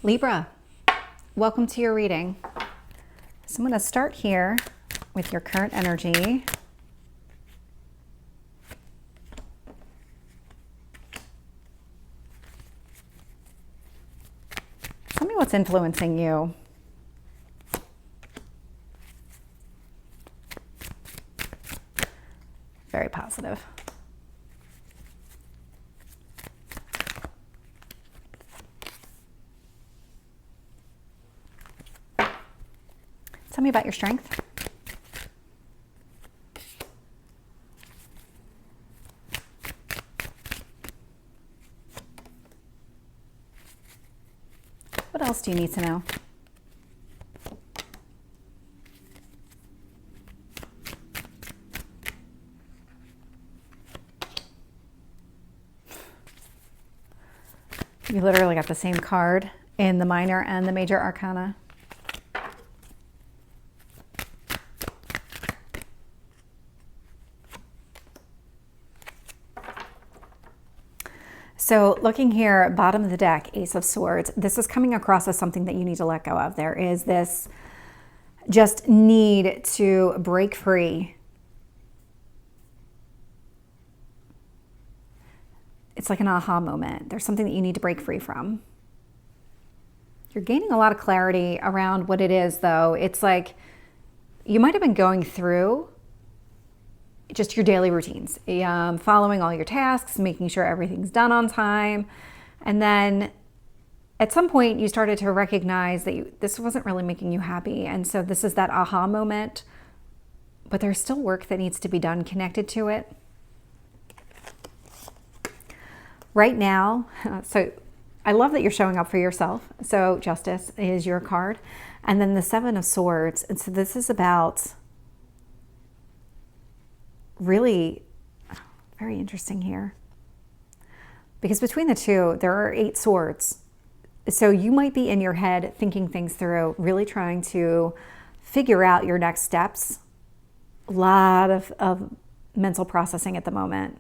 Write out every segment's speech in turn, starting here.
Libra, welcome to your reading. So I'm going to start here with your current energy. Tell me what's influencing you. Very positive. Tell me about your strength. What else do you need to know? You literally got the same card in the minor and the major arcana. So looking here, bottom of the deck, Ace of Swords, this is coming across as something that you need to let go of. There is this just need to break free. It's like an aha moment. There's something that you need to break free from. You're gaining a lot of clarity around what it is, though. It's like you might have been going through just your daily routines, following all your tasks, making sure everything's done on time. And then at some point you started to recognize that this wasn't really making you happy. And so this is that aha moment, but there's still work that needs to be done connected to it. Right now, so I love that you're showing up for yourself. So Justice is your card. And then the Seven of Swords. And so this is about really very interesting here, because between the two there are 8 swords. So you might be in your head thinking things through, really trying to figure out your next steps. A lot of mental processing at the moment.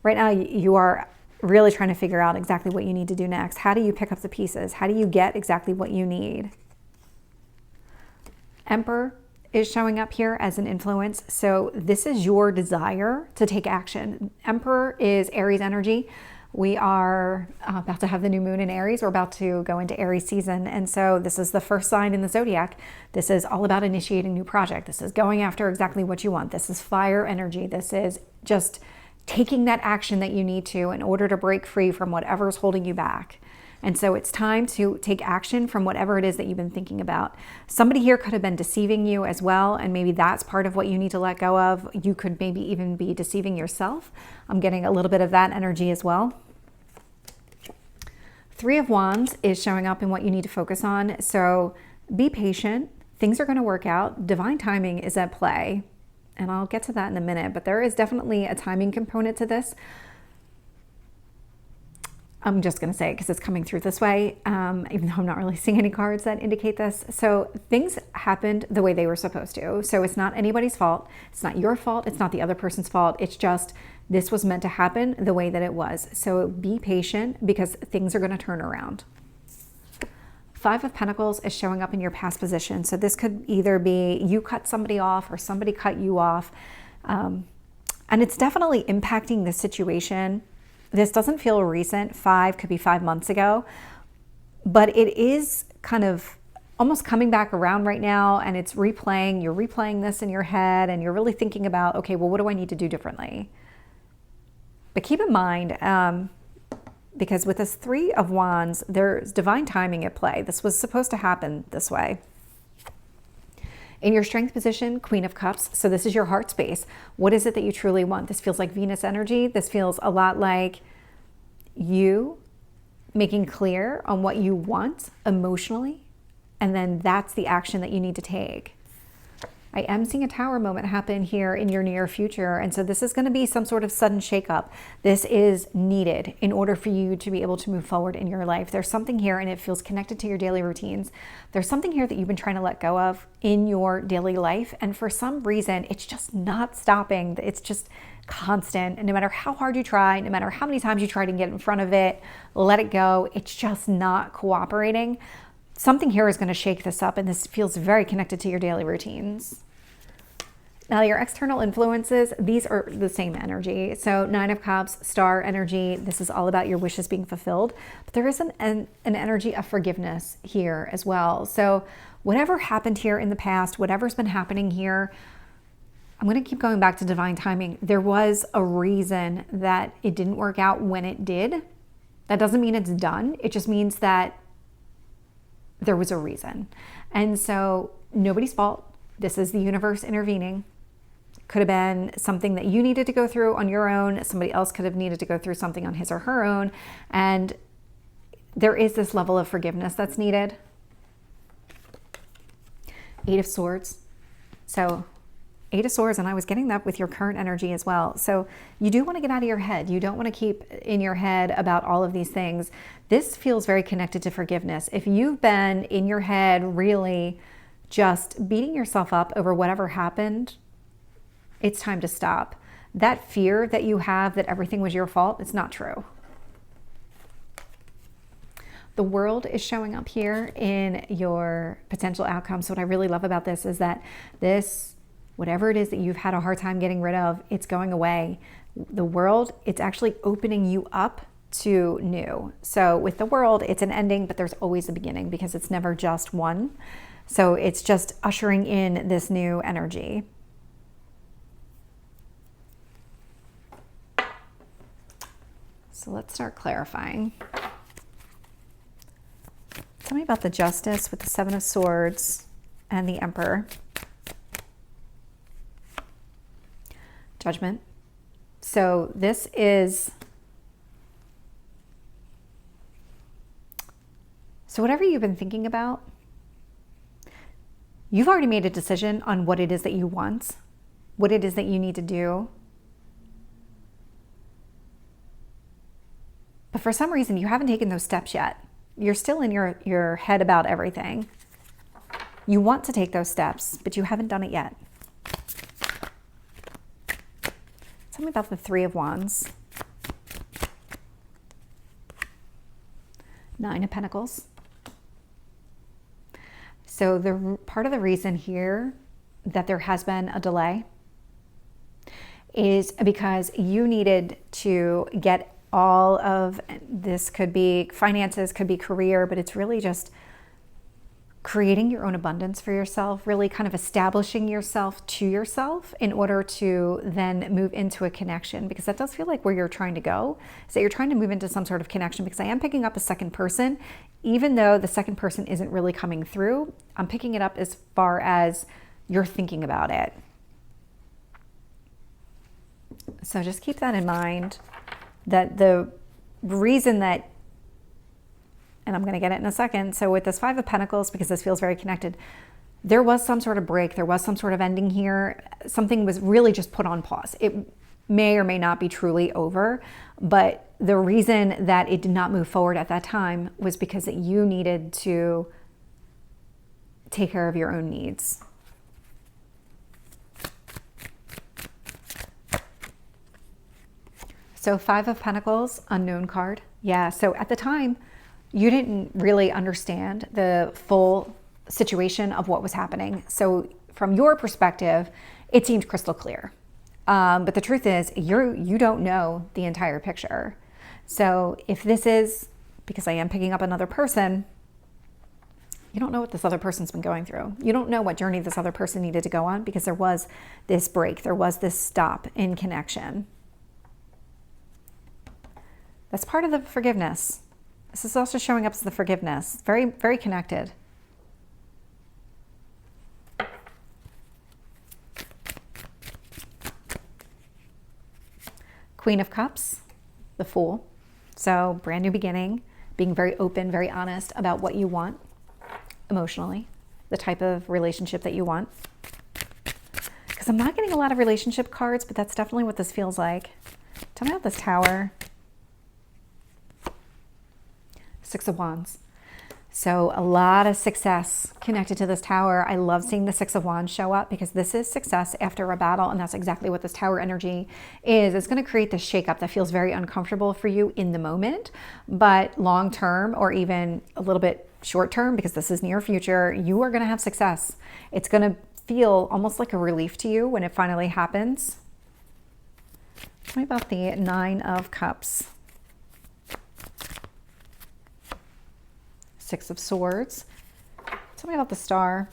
Right now you are really trying to figure out exactly what you need to do next. How do you pick up the pieces? How do you get exactly what you need? Emperor is showing up here as an influence. So this is your desire to take action. Emperor is Aries energy. We are about to have the new moon in Aries. We're about to go into Aries season. And so this is the first sign in the Zodiac. This is all about initiating a new project. This is going after exactly what you want. This is fire energy. This is just taking that action that you need to in order to break free from whatever's holding you back. And so it's time to take action from whatever it is that you've been thinking about. Somebody here could have been deceiving you as well, and maybe that's part of what you need to let go of. You could maybe even be deceiving yourself. I'm getting a little bit of that energy as well. Three of Wands is showing up in what you need to focus on. So be patient. Things are going to work out. Divine timing is at play. And I'll get to that in a minute, but there is definitely a timing component to this. I'm just going to say it because it's coming through this way, even though I'm not really seeing any cards that indicate this. So things happened the way they were supposed to. So it's not anybody's fault. It's not your fault. It's not the other person's fault. It's just this was meant to happen the way that it was. So be patient because things are going to turn around. Five of Pentacles is showing up in your past position. So this could either be you cut somebody off or somebody cut you off. And it's definitely impacting the situation. This doesn't feel recent. 5 could be 5 months ago, but it is kind of almost coming back around right now, and it's replaying. You're replaying this in your head and you're really thinking about, okay, well, what do I need to do differently? But keep in mind, because with this Three of Wands, there's divine timing at play. This was supposed to happen this way. In your strength position, Queen of Cups. So this is your heart space. What is it that you truly want? This feels like Venus energy. This feels a lot like you making clear on what you want emotionally. And then that's the action that you need to take. I am seeing a tower moment happen here in your near future. And so this is going to be some sort of sudden shakeup. This is needed in order for you to be able to move forward in your life. There's something here and it feels connected to your daily routines. There's something here that you've been trying to let go of in your daily life. And for some reason, it's just not stopping. It's just constant. And no matter how hard you try, no matter how many times you try to get in front of it, let it go, it's just not cooperating. Something here is going to shake this up, and this feels very connected to your daily routines. Now, your external influences, these are the same energy. So 9 of Cups, star energy, this is all about your wishes being fulfilled. But there is an energy of forgiveness here as well. So whatever happened here in the past, whatever's been happening here, I'm going to keep going back to divine timing. There was a reason that it didn't work out when it did. That doesn't mean it's done. It just means that there was a reason. And so nobody's fault. This is the universe intervening. Could have been something that you needed to go through on your own. Somebody else could have needed to go through something on his or her own. And there is this level of forgiveness that's needed. 8 of Swords. So 8 of Swords, and I was getting that with your current energy as well. So you do want to get out of your head. You don't want to keep in your head about all of these things. This feels very connected to forgiveness. If you've been in your head really just beating yourself up over whatever happened, it's time to stop. That fear that you have that everything was your fault, it's not true. The World is showing up here in your potential outcome. So what I really love about this is that this, whatever it is that you've had a hard time getting rid of, it's going away. The World, it's actually opening you up to new. So with the World, it's an ending, but there's always a beginning because it's never just one. So it's just ushering in this new energy. So let's start clarifying. Tell me about the Justice with the 7 of Swords and the Emperor. Judgment. So this is, so whatever you've been thinking about, you've already made a decision on what it is that you want, what it is that you need to do. But for some reason, you haven't taken those steps yet. You're still in your head about everything. You want to take those steps, but you haven't done it yet. Tell me about the 3 of Wands. 9 of Pentacles. So the part of the reason here that there has been a delay is because you needed to get all of this, could be finances, could be career, but it's really just creating your own abundance for yourself, really kind of establishing yourself to yourself in order to then move into a connection, because that does feel like where you're trying to go, is that you're trying to move into some sort of connection, because I am picking up a second person, even though the second person isn't really coming through. I'm picking it up as far as you're thinking about it. So just keep that in mind, that the reason that, and I'm going to get it in a second. So with this 5 of Pentacles, because this feels very connected, there was some sort of break. There was some sort of ending here. Something was really just put on pause. It may or may not be truly over, but the reason that it did not move forward at that time was because that you needed to take care of your own needs. So 5 of Pentacles, unknown card. Yeah, so at the time, you didn't really understand the full situation of what was happening. So from your perspective, it seemed crystal clear. But the truth is, you don't know the entire picture. So if this is, because I am picking up another person, you don't know what this other person's been going through. You don't know what journey this other person needed to go on, because there was this break, there was this stop in connection. That's part of the forgiveness. This is also showing up as the forgiveness. Very, very connected. Queen of Cups, the Fool. So brand new beginning, being very open, very honest about what you want emotionally, the type of relationship that you want. because I'm not getting a lot of relationship cards, but that's definitely what this feels like. Tell me about this Tower. Six of Wands. So a lot of success connected to this Tower. I love seeing the Six of Wands show up because this is success after a battle, and that's exactly what this Tower energy is. It's going to create this shakeup that feels very uncomfortable for you in the moment, but long term, or even a little bit short term, because this is near future, you are going to have success. It's going to feel almost like a relief to you when it finally happens. Tell me about the Nine of Cups. Six of Swords. Tell me about the Star.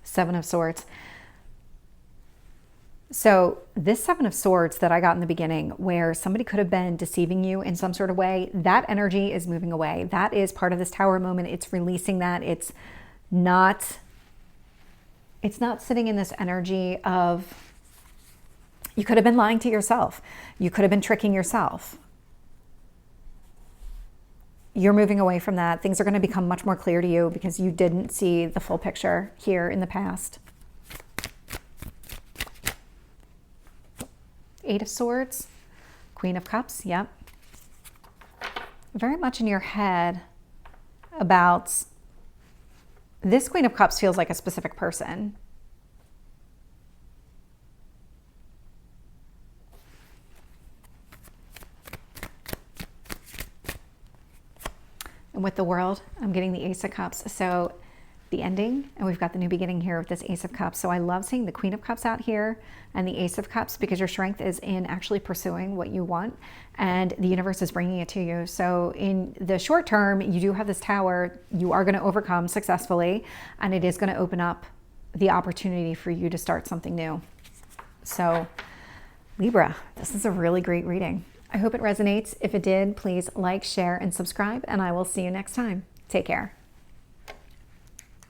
Seven of Swords. So this Seven of Swords that I got in the beginning, where somebody could have been deceiving you in some sort of way, that energy is moving away. That is part of this Tower moment. It's releasing that. It's not sitting in this energy of, you could have been lying to yourself. You could have been tricking yourself. You're moving away from that. Things are going to become much more clear to you because you didn't see the full picture here in the past. Eight of Swords, Queen of Cups, yep. Very much in your head about, this Queen of Cups feels like a specific person. And with the World, I'm getting the Ace of Cups. So the ending, and we've got the new beginning here with this Ace of Cups. So I love seeing the Queen of Cups out here and the Ace of Cups, because your strength is in actually pursuing what you want, and the universe is bringing it to you. So in the short term, you do have this Tower. You are going to overcome successfully, and it is going to open up the opportunity for you to start something new. So Libra, this is a really great reading. I hope it resonates. If it did, please like, share, and subscribe, and I will see you next time. Take care.